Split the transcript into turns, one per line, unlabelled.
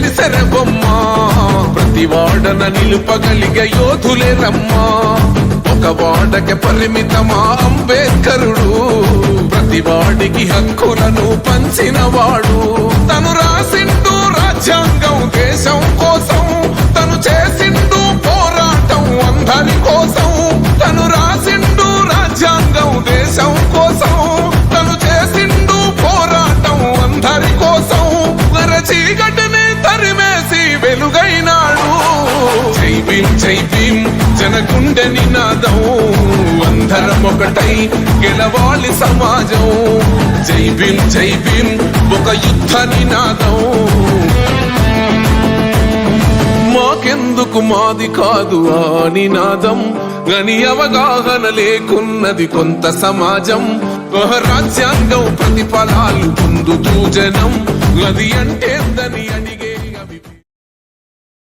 వెండి సెరబొమ్మ ప్రతి వాడన నిలుపగలిగే యోధులే రమ్మా ఒక వాడకి పరిమితమా అంబేద్కరుడు ప్రతి వాడికి హక్కులను పంచినవాడు తను రాసిండు రాజ్యాంగం దేశం కోసం తను చేసిండు పోరాటం అందరి కోసం తను రాసిండు రాజ్యాంగం దేశం కోసం తను చేసిండు పోరాటం అందరి కోసం చీకటిని తరిమేసి వెలుగైనాడు జై భీమ్ జనగుండె నినాదం అందరం ఒకటై గెలవాలి సమాజం జై భీమ్ ఒక యుద్ధ నినాదం మాకెందుకు మాది కాదు ఆ నినాదం గని అవగాహన లేకున్నది కొంత సమాజం రాజ్యాంగం ప్రతిఫలాలు పొందుతూ జనం అది అంటే